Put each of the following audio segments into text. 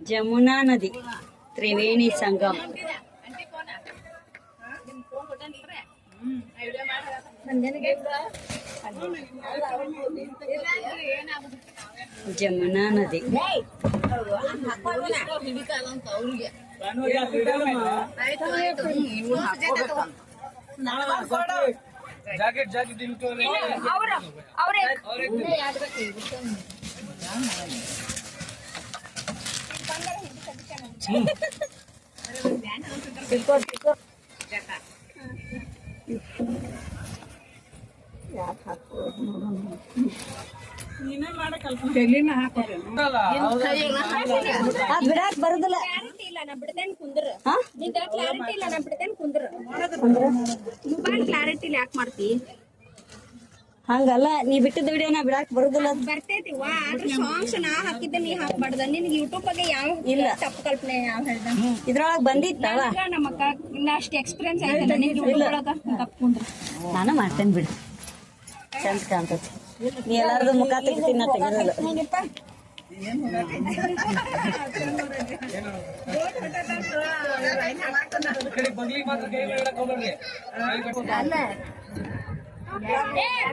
ಜಮುನಾ ನದಿ ತ್ರಿವೇಣಿ ಸಂಗಮ. ಜಮುನಾ ನದಿ ಬಿಡಾಕ್ ಬರುದಿಲ್ಲ. ಯಾಕೆ ಮಾಡ್ತಿ ಹಂಗಲ್ಲ, ನೀ ಬಿಟ್ಟಿದ್ದ ವಿಡಿಯೋನ ಬಿಡಾಕ್ ಬರುದಿಲ್ಲ. ಬರ್ತೈತಿ ಸಾಂಗ್ಸ್ ನಾ ಹಾಕಿದ್ದೆ ನೀ ಹಾಕ್ಬಾರ್ದ. ನಿನ್ಗೆ ಯೂಟ್ಯೂಬ್ ಬಗ್ಗೆ ಯಾವ ಇಲ್ಲ ತಪ್ಪು ಕಲ್ಪನೆ ಯಾವ ಹೇಳ್ದ ಇದ್ರೊಳಗ ಬಂದಿತ್ತವ. ನಮ್ಮ ಅಕ್ಕ ಇನ್ನ ಅಷ್ಟು ಎಕ್ಸ್ಪೀರಿಯನ್ಸ್ ಆಯ್ತಲ್ಲ ಯೂಟ್ಯೂಬ್ ಒಳಗ ತಪ್ಕೊಂಡ್ರೆ ನಾನು ಮಾಡ್ತೇನೆ ಬಿಡು, ಚಂದ ಕಾಣ್ತತಿ. ನೀ ಎಲ್ಲಾರ್ದು ಮುಖ ತೆಗಿತೀನಿ, ನಾ ತೆಗಿರಲ್ಲ.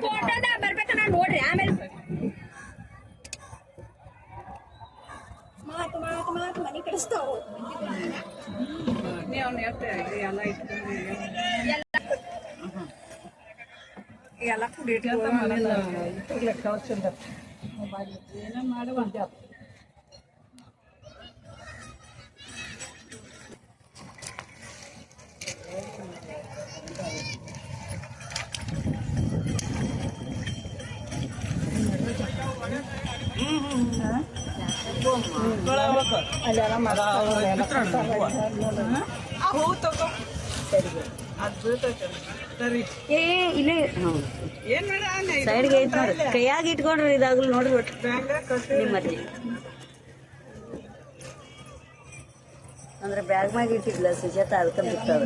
ಫೋಟೋದ ಬರ್ಬೇಕನ್ನ ನೋಡ್ರಿ. ಆಮೇಲೆ ಮಾತು ಮಾತು ಮಾತು ಮನೆ ಕಳಿಸ್ತಾವ. ಎಲ್ಲ ಕುಡಿ ಲೆಕ್ಕ ಏನ ಮಾಡುವ ಸೈಡ್ಗೆ ಐತ್ ನೋಡ್ರಿ, ಕೈಯಾಗ ಇಟ್ಕೊಂಡ್ರಿ ಇದಾಗ್ಲು ನೋಡ್ರಿ. ಒಟ್ಟು ನಿಮ್ಮ ಮರ್ಜಿ ಅಂದ್ರೆ ಬ್ಯಾಗ್ ಮ್ಯಾಗ ಇಟ್ಟಿದ್ಲ ಸುಜಾತ, ಅದಕ್ಕೆ ಬಿಟ್ಟದ.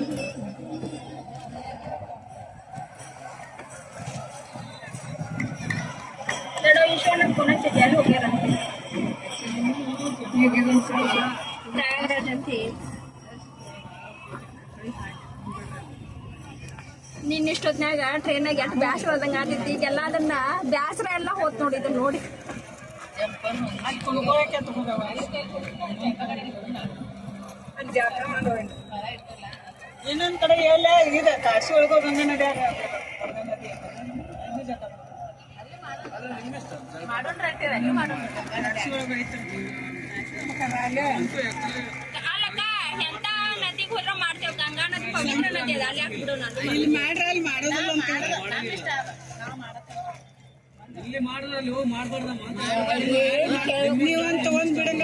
ನಿನ್ನಿಷ್ಟೊತ್ನಾಗ ಟ್ರೈನಾಗ ಎಷ್ಟು ಬ್ಯಾಸರ ಆದಂಗ ಆದಿತ್ತು. ಈಗೆಲ್ಲ ಅದನ್ನ ಬ್ಯಾಸರ ಎಲ್ಲ ಹೋತ್ ನೋಡಿ. ಇದನ್ನ ನೋಡಿ ಇನ್ನೊಂದ್ ಕಡೆ ಎಲ್ಲ ಇದೆ ಕಾಶಿ ಒಳಗೋ ಗಂಗಾ ನಡ್ಯಾಗ ಎಂತ ನದಿಗೆ ಹೋದ್ರ ಮಾಡ್ತೇವ್. ಗಂಗಾ ನದಿ ಪವಿತ್ರ ನದಿ ಅದ, ಅಲ್ಲಿ ಯಾಕೆ ಬಿಡೋಣ? ಇಲ್ಲಿ ಮಾಡ್ರ ಅಲ್ಲಿ ಮಾಡೋದಿಲ್ಲ ಅಂತ ಇಲ್ಲಿ ಮಾಡಿದ್ರಲ್ಲಿ ಹೋಗಿ ಮಾಡ್ಬಾರ್ದಮ್ಮ. ನೀವಂತ ಒಂದ್ ಬಿಡಲ್ಲ.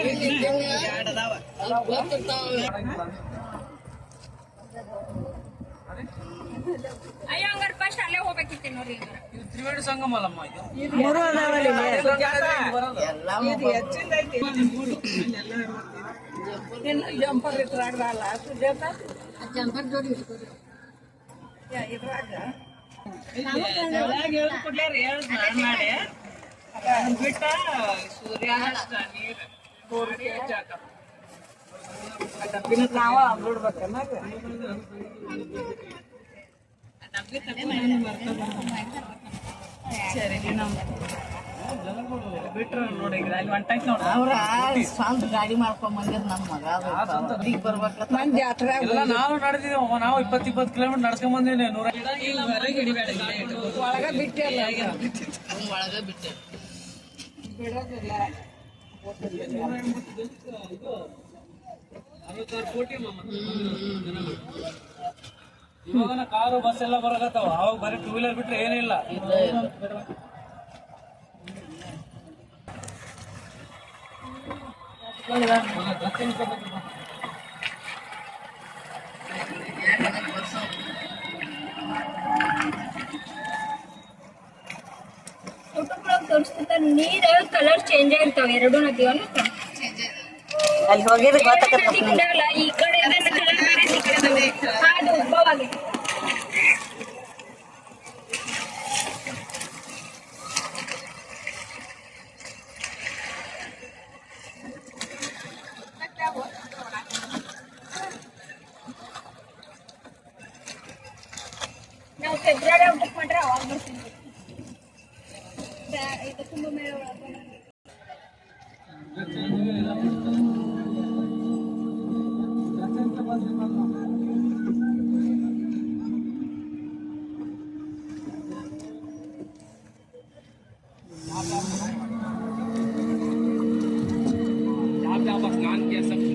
ಅಯ್ಯೋ ಹಂಗಾರ ಫಸ್ಟ್ ಅಲ್ಲೇ ಹೋಗ್ಬೇಕಿತ್ತು ನೋಡ್ರಿ. ಇದು ತ್ರಿವೇಣಿ ಸಂಗಮ ಅಲ್ಲಮ್ಮ. ಇದು ಮೂರು ಅದಾವಲ್ಲಿ ಹೆಚ್ಚಿಂದ ಐತಿ. ಜಂಪರ್ ಇದ್ರಾಗಲ್ಲ ಸುಜಾತ, ಜಂಪರ್ ಜೋಡಿ ಇದ್ರಾಗ ಹೇಳ್ಕೊಡ್ಲಾರ ಮಾಡಿ ಬಿಟ್ಟ ಸೂರ್ಯಾಸ್ತ ನೀರು ಕೋರಿಕೆ ಜಾಗ ಡಬ್ಬಿನ ನಾವ ಬಿಡ್ಬೇಕನ್ನ ಡಬ್ಬಿ ಸರಿ ಬಿಟ್ರ ನೋಡಿ. ಅಲ್ಲಿ ಒಂಟಾಯ್ತು ನೋಡ, ಅವ್ರ ಸ್ವಂತ ಗಾಡಿ ಮಾಡ್ಕೊಂಡ್ ಬಂದಿರ್ ನಮ್ ಮಗ ಬರ್ಬೇಕ ಜಾತ್ರೆ ಎಲ್ಲ ನಾವು ನಡೆದಿದ್ದೇವ. ನಾವು 20-20 ಕಿಲೋಮೀಟರ್ ನಡ್ಸ್ಕೊಂಡ್ ಬಂದಿವಿ. 100 ಒಳಗ ಬಿಟ್ಟಿಲ್ಲ, ಒಳಗ ಬಿಟ್ಟೆ ಬಿಡೋದಿಲ್ಲ. 66 ಕೋಟಿ ಇವಾಗ ಕಾರು ಬಸ್ ಎಲ್ಲ ಬರಕತ್ತಾವ. ಅವಾಗ ಬರೀ 2 ವೀಲರ್ ಬಿಟ್ರೆ ಏನಿಲ್ಲ. ತೋರಿಸ್ತಿರ್ತಾರೆ ನೀರ್ ಕಲರ್ ಚೇಂಜ್ ಆಗಿರ್ತಾವ. ಎರಡು ನದಿ ಅಲ್ಲಿ ಹೋಗಿದ್ರೆ ಗೊತ್ತಾಗತ್ತ. ಈ ಕಡೆ ಕಲರ್ ಬೇರೆ, ಈ ಕಡೆ ಅದು ಉದ್ಭವ ಆಗಿದೆ. ಫೆಬ್ರವರಿ ಬುಕ್ ಮಾಡ್ರೆ ಅವಾಗ ಬರ್ತೀನಿ. ಇದು ಕುಂಭಮೇಳ ಒಳಗೆ आप स्नान किया सब